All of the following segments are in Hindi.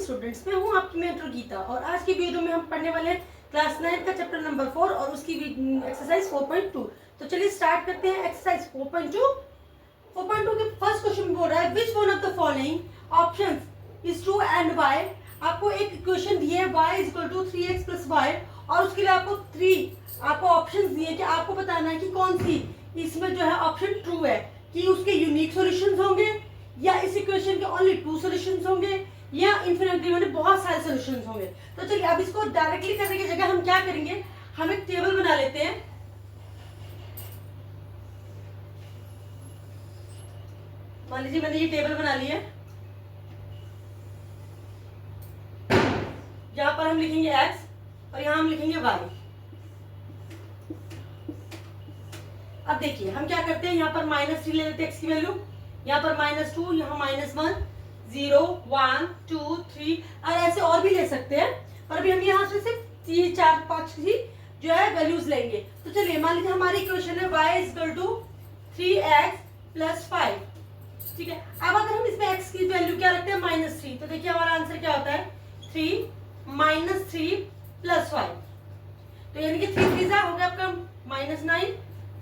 स्टूडेंट्स, मैं हूं आपकी मेंटर गीता और आज की वीडियो में हम पढ़ने वाले हैं क्लास 9 का चैप्टर नंबर 4 और उसकी एक्सरसाइज 4.2। तो चलिए स्टार्ट करते हैं एक्सरसाइज 4.2। 4.2 के फर्स्ट क्वेश्चन बोल रहा है which one of the following options is true and why. आपको एक इक्वेशन दी है y is equal to 3x plus y और उसके लिए आपको ऑप्शंस दिए कि आपको बताना है कि कौन सी इसमें जो है ऑप्शन ट्रू है, कि उसके यूनिक सॉल्यूशंस होंगे या इस इक्वेशन के ओनली 2 सॉल्यूशंस होंगे या इन्फिनिटली मैंने बहुत सारे सॉल्यूशंस होंगे। तो चलिए अब इसको डायरेक्टली करने की जगह हम क्या करेंगे, हम एक टेबल बना लेते हैं। मान लीजिए मैंने ये टेबल बना ली है, यहाँ पर हम लिखेंगे x और यहाँ हम लिखेंगे y। अब देखिए हम क्या करते हैं, यहाँ पर -3 ले लेते हैं x की वैल्यू, यहाँ पर -2, यहाँ -1, 0, 1, 2, 3 और ऐसे और भी ले सकते हैं, पर अभी हम यहाँ से सिर्फ 3, 4, 5 ही जो है वैल्यूज लेंगे। तो चलिए मान लीजिए हमारी इक्वेशन है y is equal to 3x plus 5, ठीक है। अब अगर हम इसमें x की वैल्यू क्या रखते हैं -3, तो देखिए हमारा आंसर क्या होता है 3 -3 प्लस 5, तो यानी कि 3 3 हो गया आपका -9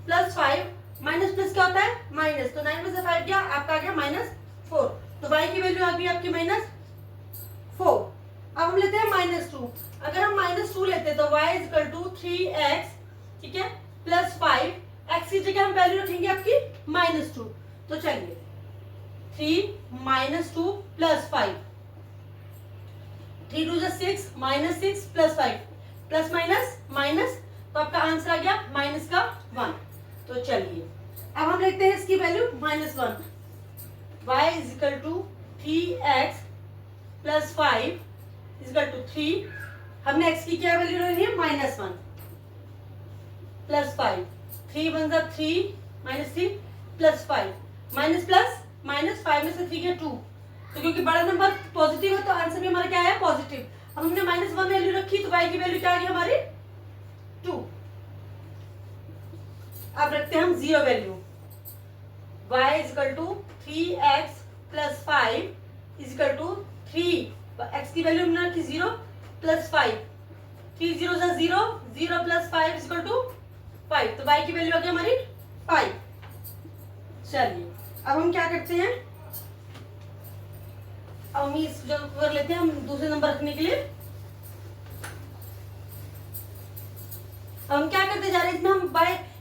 प्लस 5, माइनस प्लस क्या होता है माइनस, तो 9 में से 5 गया आपका आ गया -4, तो y की वैल्यू आ गई आपकी -4। अब हम लेते हैं -2, अगर हम -2 लेते हैं तो y is equal to 3x, ठीक है, प्लस 5, x की जगह हम वैल्यू रखेंगे आपकी -2, तो चलिए 3 -2 प्लस 5, 3 2 6 -6 प्लस 5 प्लस माइनस, तो आपका आंसर आ गया -1। तो चलिए अब हम लिखते हैं इसकी value -1, y is equal to 3x plus 5 is equal to 3, हमने x की क्या वैल्यू रखी है -1 प्लस 5, 3 1 जा 3 -3 प्लस 5 माइनस प्लस माइनस, 5 में से 3 गया 2, तो क्योंकि बड़ा नंबर पॉजिटिव है तो आंसर में हमारा क्या है पॉजिटिव। अब हमने -1 वैल्यू रखी तो y की वैल्यू क्या आ गई हमारी 2। अब रखते हैं हम 0 value, y is equal to 3x plus 5 is equal to 3, x की वैल्यू हमने रखी 0 प्लस 5, 3 0 जा 0, 0 प्लस 5 इज इक्वल टू 5, तो y की वैल्यू आ गई हमारी 5। चलिए अब हम क्या करते हैं, अब हम इस जो कर लेते हैं हम दूसरे नंबर रखने के लिए। अब हम क्या करते जा रहे हैं, इसमें हम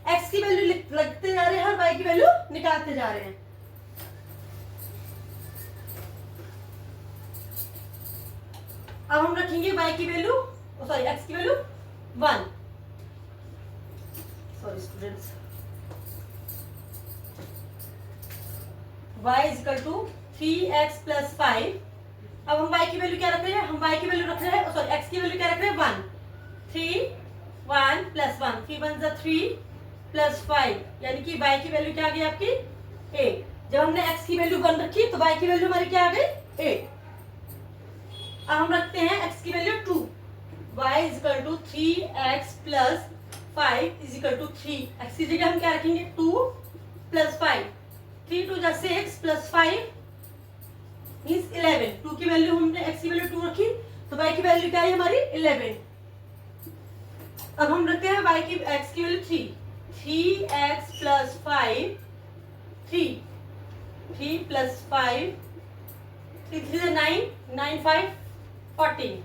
x की वैल्यू लगते जा रहे हैं और y की वैल्यू निकालते जा रहे हैं। अब हम रखेंगे y की वैल्यू x की value 1, sorry students, y is equal to 3x plus 5। अब हम y की वैल्यू क्या रख रहे हैं, हम y की वैल्यू रख रहे हैं, सॉरी x की वैल्यू क्या रख रहे हैं 1, 3 1 प्लस 1, 3 1 जा 3 प्लस 5, यानी कि y की वैल्यू क्या आ गई आपकी 8। जब हमने x की वैल्यू 1 रखी तो y की वैल्यू हमारी क्या आ गई 8। अब हम रखते हैं x की value 2, y is equal to 3x plus 5 is equal to 3, x की जगह हम क्या रखेंगे 2 प्लस 5, 3 2 जा 6 प्लस 5 मींस 11, 2 की वैल्यू हमने x की वैल्यू 2 रखी तो y की वैल्यू क्या है हमारी 11। अब हम रखते हैं y की x की वैल्यू 3, 3x प्लस 5, 3 प्लस 5, 3 3 9, 9 5 14,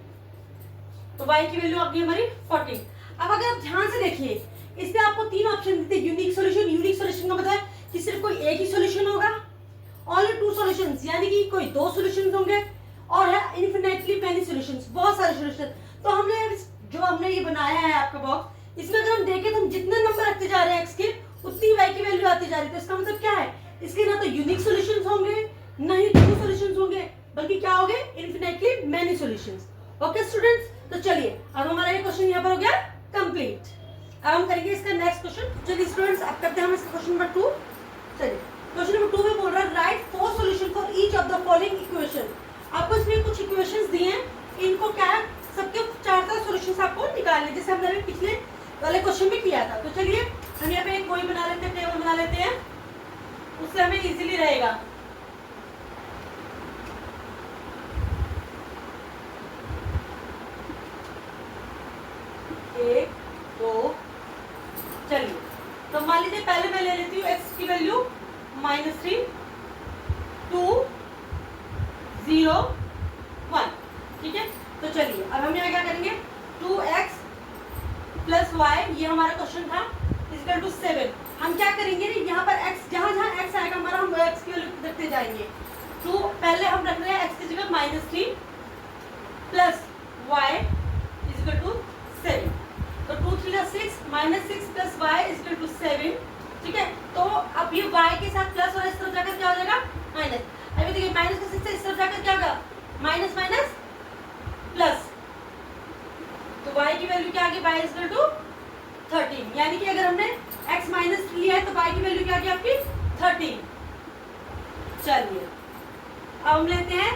तो y की वैल्यू आ गई हमारी 14। अब अगर आप ध्यान से देखिए इसमें आपको 3 ऑप्शन देते हैं यूनिक सॉल्यूशन का मतलब है कि सिर्फ कोई एक ही सॉल्यूशन होगा, ओनली 2 सॉल्यूशंस यानी कि कोई 2 सॉल्यूशंस होंगे, और है इन्फिनिटली मेनी सॉल्यूशंस, बहुत सारे सॉल्यूशन। तो हमने ये बनाया है आपका बॉक्स, इसमें अगर हम देखें तो हम जितने नंबर रखते जा रहे हैं x के उतनी y की वैल्यू आती जा रही है, तो इसका मतलब क्या है, इसके ना तो यूनिक सॉल्यूशंस होंगे ना ही 2 सॉल्यूशंस होंगे, बल्कि क्या होंगे infinitely many solutions. Okay students, तो चलिए अब हमारा ये क्वेश्चन यहाँ पर हो गया कंप्लीट। अब हम करेंगे इसका नेक्स्ट क्वेश्चन। चलिए स्टूडेंट्स अब करते हैं हम इसका क्वेश्चन नंबर 2। चलिए क्वेश्चन नंबर 2 में बोल रहा है right 4 solution for each of the following equation. आपको इसमें कुछ इक्वेशंस दिए हैं, इनको क्या है सबके 4 सॉल्यूशंस आपको निकालने, जैसे हमने अभी पिछले वाले क्वेश्चन में किया था। तो चलिए हम यहाँ पे एक वही बना लेते हैं, टेबल बना लेते हैं, उससे हमें इजीली रहेगा। 1 2, चलिए तो मान लीजिए पहले मैं ले लेती हूँ x की वैल्यू -3 2 0 1, ठीक है। तो चलिए अब हम यहाँ क्या करेंगे, 2x प्लस वाई, ये हमारा क्वेश्चन था, इक्वल टू 7। हम क्या करेंगे, यहाँ पर x, जहाँ जहाँ x आएगा हमारा, हम x की वैल्यू रखते जाएंगे। तो पहले हम रख रहे हैं x की जगह -3 प्लस वाई इक्वल टू 7। तो 2 3 6, -6 प्लस वाई इक्वल टू 7, ठीक है। तो अब ये y के साथ प्लस और इस तरफ जाकर क्या हो जाएगा, माइनस। अभी देखिए माइनस का 6 से इस तरफ जाकर क्या होगा, माइनस माइनस प्लस, तो y की वैल्यू क्या आ गई, y इक्वल टू 13। यानी कि अगर हमने x माइनस लिया है तो y की वैल्यू क्या आ गई आपकी 13। चलिए अब हम लेते हैं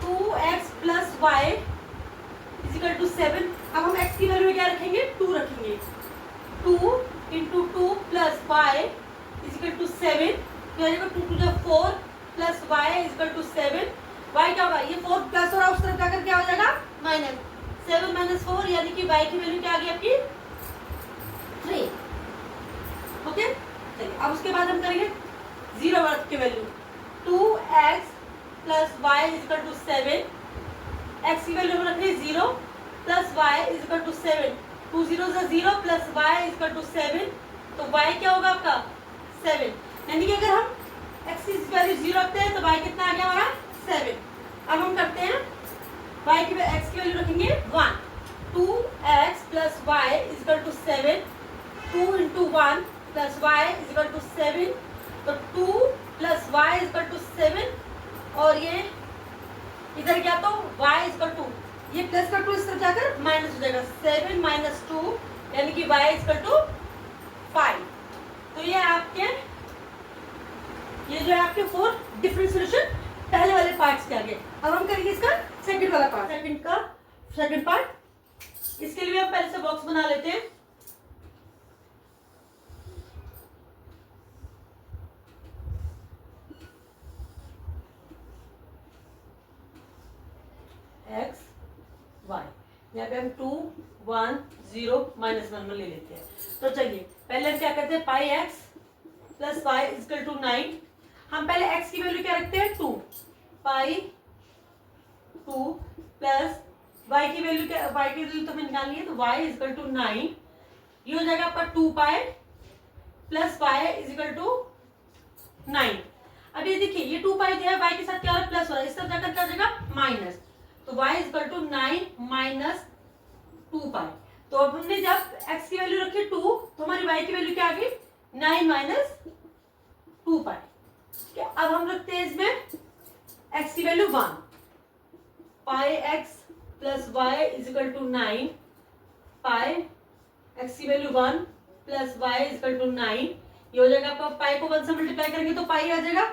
2x plus y equal to 7। अब हम x की वैल्यू क्या रखेंगे, 2 रखेंगे। 2 into 2 plus y equal to 7, तो 2 two 4 plus y equal to 7। y क्या होगा, ये 4 प्लस और उस तरफ जाकर क्या हो जाएगा, माइनस। 7 माइनस 4, यानी कि y की वैल्यू क्या आ गई आपकी 3। ओके, चलिए अब उसके बाद हम करेंगे 0 वर्ग की value, 2x plus y equal to 7। x की वैल्यू हम रख रहे हैं 0 प्लस वाई इक्वल टू 7। 2 0 से 0 प्लस वाई इक्वल टू 7, तो y क्या होगा आपका 7। यानी कि अगर हम x की वैल्यू 0 रखते हैं तो y कितना आ गया हमारा 7। अब हम करते हैं y की x की वैल्यू रखेंगे 1। 2x plus y equal to 7, 2 into 1 plus y equal to 7, तो 2 प्लस वाई इक्वल टू 7, और ये इधर क्या, तो y इक्वल टू, ये प्लस का 2 इस तरफ जाकर माइनस हो जाएगा, 7 माइनस 2, यानी कि y इक्वल टू 5। तो ये आपके, ये जो है आपके 4 डिफरेंट सॉल्यूशन पहले वाले पार्ट्स के आगे। अब हम करेंगे इसका सेकंड वाला पार्ट, सेकंड पार्ट। इसके लिए हम पहले से बॉक्स बना लेते हैं। x y, यहाँ पे हम 2 1 0 -1 में ले लेते हैं। तो चलिए पहले हम क्या करते हैं, pi x plus y equal to 9। हम पहले x की वैल्यू क्या रखते हैं 2, पाई 2 प्लस y की वैल्यू क्या, y की वैल्यू तो हमें निकालनी है, तो y इक्वल टू 9। ये हो जाएगा आपका 2 pi plus y equal to 9। अब ये देखिए ये 2 पाई जो है y के साथ क्या हो रहा है, प्लस हो रहा है, इस तरफ जाकर क्या हो जाएगा माइनस, तो y इक्वल टू 9 माइनस 2 पाई। तो अब हमने जब x की वैल्यू रखी 2, तो हमारी y की वैल्यू क्या आ गई 9 माइनस 2 पाई। ठीक है, अब हम रखते हैं इसमें x की value 1, pi x plus y equal to 9, pi x की value 1 plus y equal to 9। ये हो जाएगा आपका, पाई को 1 से मल्टीप्लाई करेंगे तो पाई आ जाएगा,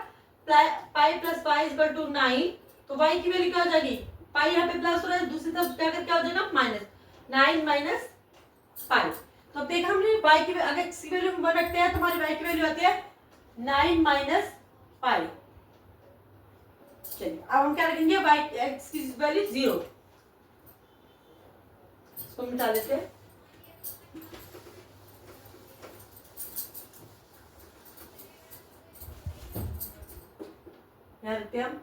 pi plus y equal to 9, तो y की वैल्यू क्या हो जाएगी, पाई यहाँ पे प्लस हो रहा है, दूसरी तरफ जाकर क्या हो जाएगा माइनस, 9 माइनस पाई। तो देखा हमने y की, अगर x की वैल्यू 1 रखते हैं तो हमारी y की वैल्यू आती है 9 माइनस पाई। चलिए अब हम क्या रखेंगे, x की वैल्यू 0, इसको मिटा देते हैं। यहाँ रखते हैं हम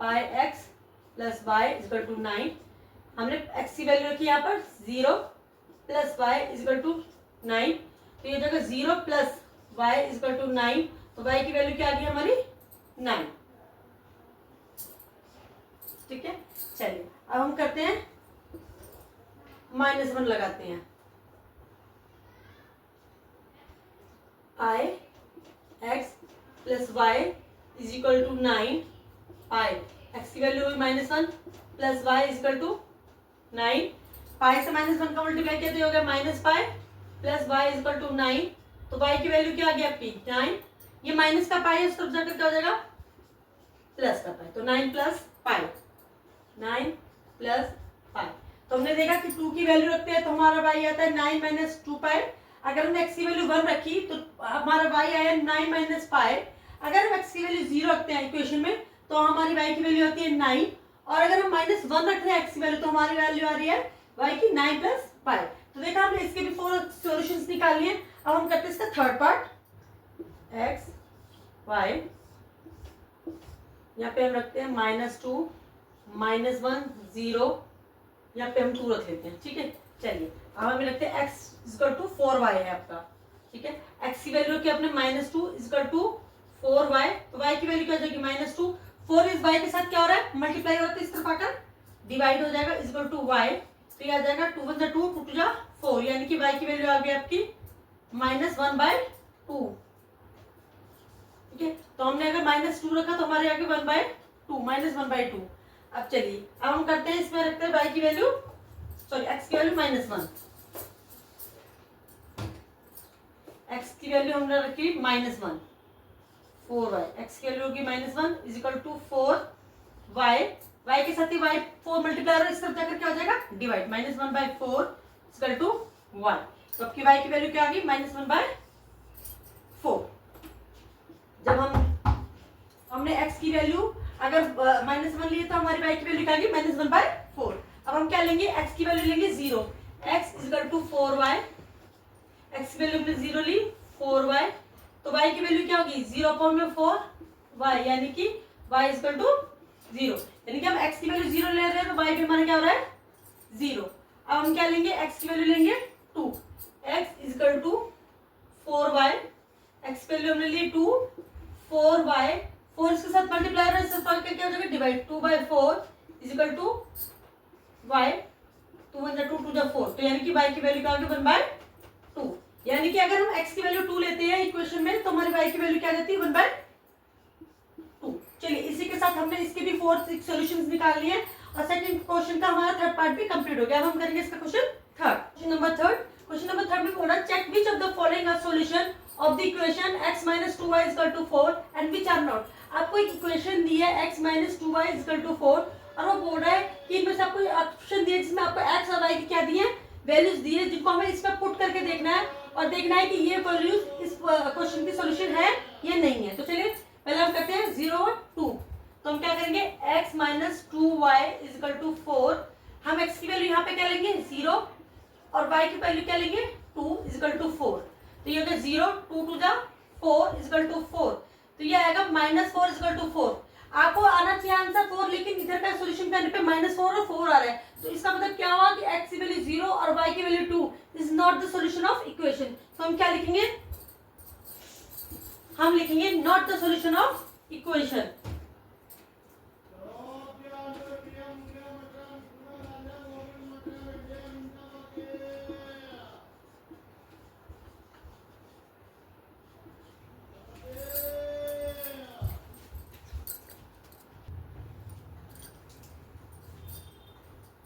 pi x plus y equal to 9। हमने x की वैल्यू रखी यहाँ पर 0 प्लस वाई इक्वल टू 9, तो ये जगह 0 प्लस वाई इक्वल टू 9, तो y की वैल्यू क्या आ गई हमारी 9। ठीक है, चलिए अब हम करते हैं -1 लगाते हैं, pi x plus y is equal to 9, pi x की वैल्यू हुई -1 plus y is equal to 9, pi से -1 का मल्टीप्लाई किया तो ये हो गया minus pi plus y is equal to 9, तो y की वैल्यू क्या आ गई आपकी 9। ये माइनस का पाई है, उस तरफ जाकर क्या हो जाएगा प्लस का पाई, तो 9 प्लस पाई, 9 प्लस पाई। तो हमने देखा कि 2 की वैल्यू रखते हैं तो हमारा y आता है 9 माइनस 2 पाई। अगर हमने x की वैल्यू 1 रखी तो हमारा y आया 9 माइनस पाई। अगर हम x की वैल्यू 0 रखते हैं इक्वेशन में तो हमारी y की वैल्यू आती है 9, और अगर हम -1 रख रहे हैं x की वैल्यू तो हमारी वैल्यू आ रही है y की 9 प्लस पाई। तो देखा हमने इसके भी 4 सॉल्यूशंस निकाल लिए। अब हम करते हैं इसका थर्ड पार्ट। x y यहाँ पे हम रखते हैं -2 -1 0, यहाँ पे हम 2 रख लेते हैं, ठीक है। चलिए अब हमें लगते हैं x = 4y है आपका, ठीक है। x की वैल्यू क्या अपने -2 = 4y, तो y की वैल्यू क्या हो जाएगी -2। 4 इस y के साथ क्या हो रहा है, मल्टीप्लाई हो रहा है, इस तरफ आकर डिवाइड हो जाएगा, = y, तो ये आ जाएगा 2 1 2 2 2 4, यानी कि y की वैल्यू आ गई आपकी -1/2, ठीक है। तो हमने अगर -2 रखा तो हमारे आगे 1/2 -1/2। अब चलिए अब हम करते हैं, इसमें रखते हैं y की वैल्यू, सॉरी x की वैल्यू -1, x की वैल्यू हमने रखी -1, 4y, x की वैल्यू होगी -1 = 4y, y के साथ ही y 4 मल्टीप्लाई हो रहा है, इस तरफ जाकर क्या हो जाएगा, डिवाइड, -1/4 = 1। तो आपकी y की वैल्यू क्या आ गई, -1/4। जब हमने x की वैल्यू अगर -1 लिए तो हमारी y की वैल्यू क्या आ गई, -1/4। अब हम क्या लेंगे, x की वैल्यू लेंगे 0, x = 4y, x की वैल्यू हमने 0 ली, 4y, तो y की वैल्यू क्या होगी, 0/4y, यानी कि y = 0, यानी कि हम x की वैल्यू 0 ले रहे हैं तो y भी हमारा क्या हो रहा है, 0। अब हम क्या लेंगे, x की वैल्यू लेंगे 2, x = 4y, x की वैल्यू हमने ली 2, 4y, 4 इसके साथ मल्टीप्लाई हो रहा है, इससे सॉल्व करके हो जाएगा डिवाइड, 2/4 = y, 2 1 2 2 4, तो यानी कि y की वैल्यू क्या होगी, 1/2, यानी कि अगर हम x की वैल्यू 2 लेते हैं इक्वेशन में तो हमारी y की वैल्यू क्या रहती है, 1/2। चलिए इसी के साथ हमने इसके भी 4 6 सॉल्यूशंस निकाल लिए और सेकंड क्वेश्चन का हमारा थर्ड पार्ट भी कंप्लीट हो गया। अब हम करेंगे इसका question third. Question number third में बोला, check which of the following are solution of the equation x - 2y = 4 and which are not. आपको एक इक्वेशन दी है x - 2y = 4 और वो बोल रहा है कि इनमें से आपको ऑप्शन दिए जिसमें आपको x और y की क्या दी है, वैल्यूज दी है, जिनको हमें इस पर पुट करके देखना है और देखना है कि ये वैल्यूज इस क्वेश्चन की सॉल्यूशन है या नहीं है। तो चलिए पहले हम करते हैं 0 और 2। तो हम क्या करेंगे, x - 2y = 4, हम x की वैल्यू यहाँ पे क्या लेंगे, 0, और y की वैल्यू क्या लेंगे, 2 = 4, तो ये होगा 0 2 2 4 = 4, तो ये आएगा -4 = 4। आपको आना चाहिए आंसर 4, लेकिन इधर का सॉल्यूशन करने पे -4 और 4 आ रहा है, तो इसका मतलब क्या हुआ कि x की वैल्यू 0 और y की value 2 is not the solution of equation. तो हम क्या लिखेंगे, हम लिखेंगे not the solution of equation.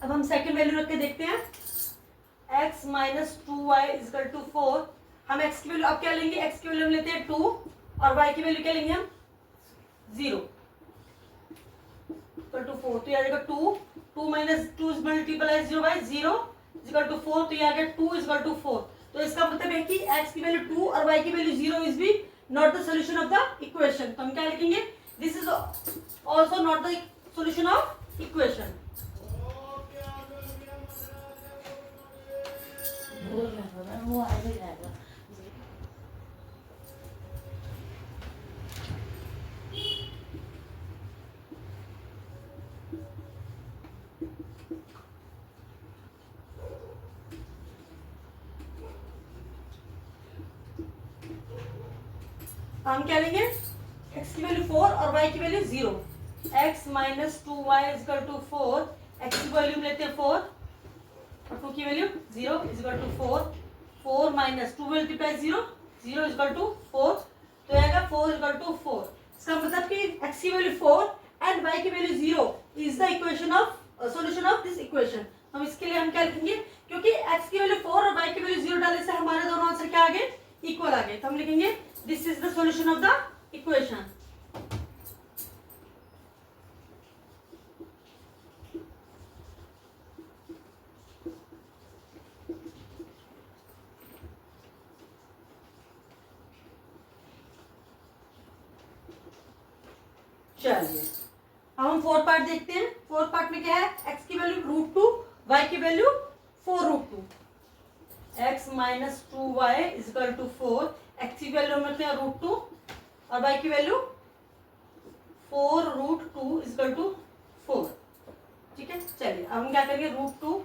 अब हम सेकंड वैल्यू रख के देखते हैं, x - 2y = 4, हम x की वैल्यू अब क्या लेंगे, x की वैल्यू हम लेते हैं 2 और y की वैल्यू क्या लेंगे हम, 0 = 4, तो ये आ जाएगा 2 2 - 2 मल्टीप्लाई 0 बाय 0 = 4, तो ये आ गया 2 = 4। तो इसका मतलब है कि x की वैल्यू 2 और y की वैल्यू 0 इज भी not the solution of the equation. तो हम क्या लिखेंगे, this is also not the solution of equation. वो आ जाएगा। हम क्या लेंगे, x की वैल्यू 4 और y की वैल्यू 0, x - 2y = 4, x की वैल्यू लेते हैं 4 और 2 की वैल्यू 0 = 4, 4 - 2 मल्टीप्लाई 0 0 = 4, तो आएगा 4 = 4। इसका मतलब कि x की वैल्यू 4 एंड y की value 0 is the equation of solution of this equation. हम इसके लिए हम क्या लिखेंगे, क्योंकि x की वैल्यू 4 और y की वैल्यू 0 डालने से हमारे दोनों आंसर क्या आ गए, इक्वल आ गए, तो हम लिखेंगे this is the solution of the equation. चलिए अब हम फोर्थ पार्ट देखते हैं। फोर्थ पार्ट में क्या है, x की वैल्यू √2, y की value 4√2। x minus 2y is equal to 4, x की वैल्यू हम रखते हैं √2 और y की वैल्यू 4√2 इजिकल टू 4। ठीक है, चलिए अब हम क्या करेंगे, √2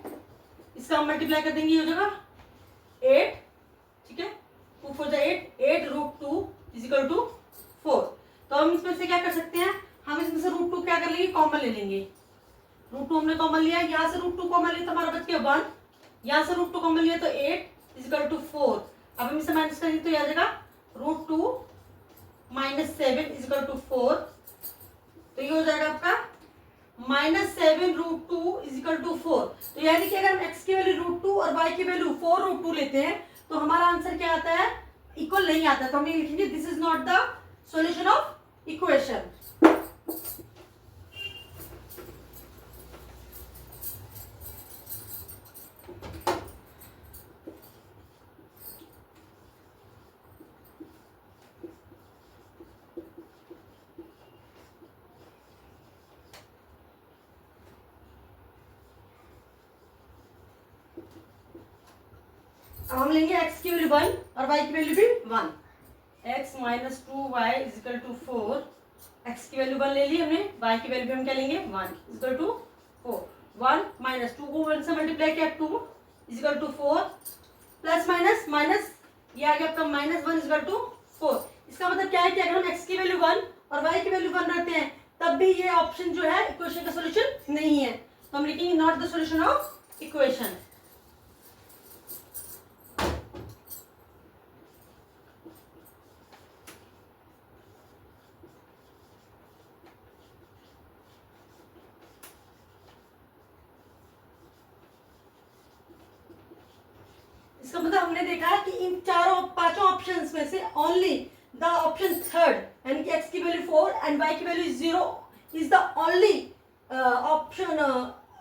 इसका हम मल्टीप्लाई कर देंगे, ये हो जाएगा 8। ठीक है, 2 4 8, 8√2 इजिकल टू 4। तो हम इसमें से क्या कर सकते हैं, हम इसमें से √2 क्या कर लेंगे, कॉमन ले लेंगे। √2 हमने कॉमन लिया, यहाँ से √2 कॉमन लिया तो हमारा बच गया 1, यहाँ से √2 कॉमन लिया तो 8 इजिकल टू 4। अब हम इसे माइनस करेंगे तो यह आ जाएगा √2 माइनस 7 इजिकल टू 4। तो ये हो जाएगा आपका -7√2 इजिकल टू 4। तो यानी कि अगर हम x की वैल्यू √2 और y की वैल्यू 4√2 लेते हैं तो हमारा आंसर क्या आता है, इक्वल नहीं आता। तो हम ये लिखेंगे this is not the solution of equation. अब हम लेंगे x की वैल्यू 1 और y की वैल्यू भी 1। x minus 2y is equal to 4, x की वैल्यू 1 ले ली हमने, y की वैल्यू हम क्या लेंगे 1 इजिकल टू 4। 1 माइनस 2 को 1 से मल्टीप्लाई किया 2 is equal to 4, plus minus minus ये आ गया आपका -1 इजिकल टू 4। इसका मतलब क्या है कि अगर हम x की वैल्यू 1 और y की वैल्यू 1 रखते हैं तब भी ये ऑप्शन जो है इक्वेशन का सोल्यूशन नहीं है। तो हम लिखेंगे not the solution of equation. इसका मतलब हमने देखा कि इन चारों पांचों ऑप्शंस में से ओनली द ऑप्शन थर्ड यानी कि x की वैल्यू 4 एंड y की value 0 is the only option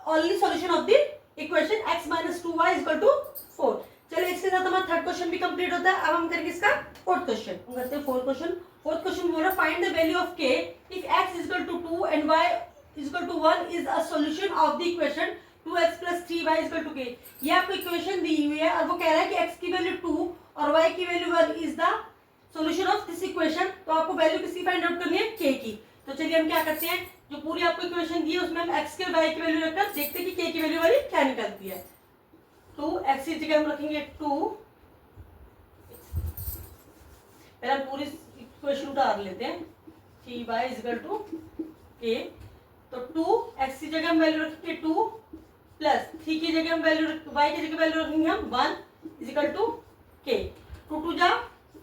only solution of the equation x minus 2y equal to 4। चलिए इसके साथ हमारा थर्ड क्वेश्चन भी कंप्लीट होता है। अब हम करेंगे इसका फोर्थ क्वेश्चन। हम करते हैं फोर्थ क्वेश्चन। फोर्थ क्वेश्चन बोल रहा है find the value of k if x equal to 2 and y equal to 1 is a solution of the equation 2x plus 3y equal to k। ये आपको इक्वेशन दी हुई है और वो कह रहा है कि x की वैल्यू 2 और y की value 1 is the solution of this equation. तो आपको वैल्यू किसकी फाइंड आउट करनी है, k की। तो चलिए हम क्या करते हैं, जो पूरी आपको इक्वेशन दी है उसमें हम x के और y की वैल्यू रखकर देखते हैं कि k की वैल्यू वाली क्या निकलती है। तो x की जगह हम रखेंगे 2, पहले हम पूरी इक्वेशन उतार लेते हैं 3y इक्वल टू k। तो 2x की जगह हम वैल्यू रखेंगे 2 प्लस 3 की जगह हम वैल्यू y की जगह वैल्यू रखेंगे हम 1 इक्वल टू k। 2 2 जा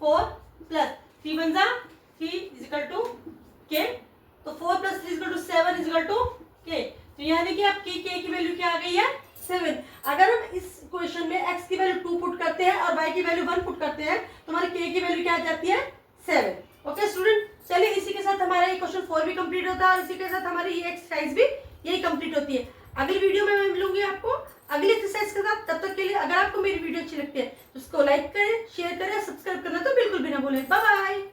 4 प्लस 3 1 जा 3 इक्वल टू k। तो 4 plus 3 equal to 7 equal to k। तो यहाँ देखिए आप k की वैल्यू क्या आ गई है 7। अगर हम इस क्वेश्चन में x की वैल्यू 2 पुट करते हैं और y की वैल्यू 1 पुट करते हैं तो हमारी k की वैल्यू क्या आ जाती है 7। ओके स्टूडेंट, चलिए इसी के साथ हमारा ये क्वेश्चन 4 भी कंप्लीट होता है और इसी के साथ हमारी ये एक्सरसाइज भी यही कंप्लीट होती है। अगली वीडियो में मैं मिलूंगी आपको अगली एक्सरसाइज के साथ। तब तक के लिए अगर आपको मेरी वीडियो अच्छी लगती है तो उसको लाइक करें, शेयर करें, सब्सक्राइब करना तो बिल्कुल भी ना भूलें। Bye bye.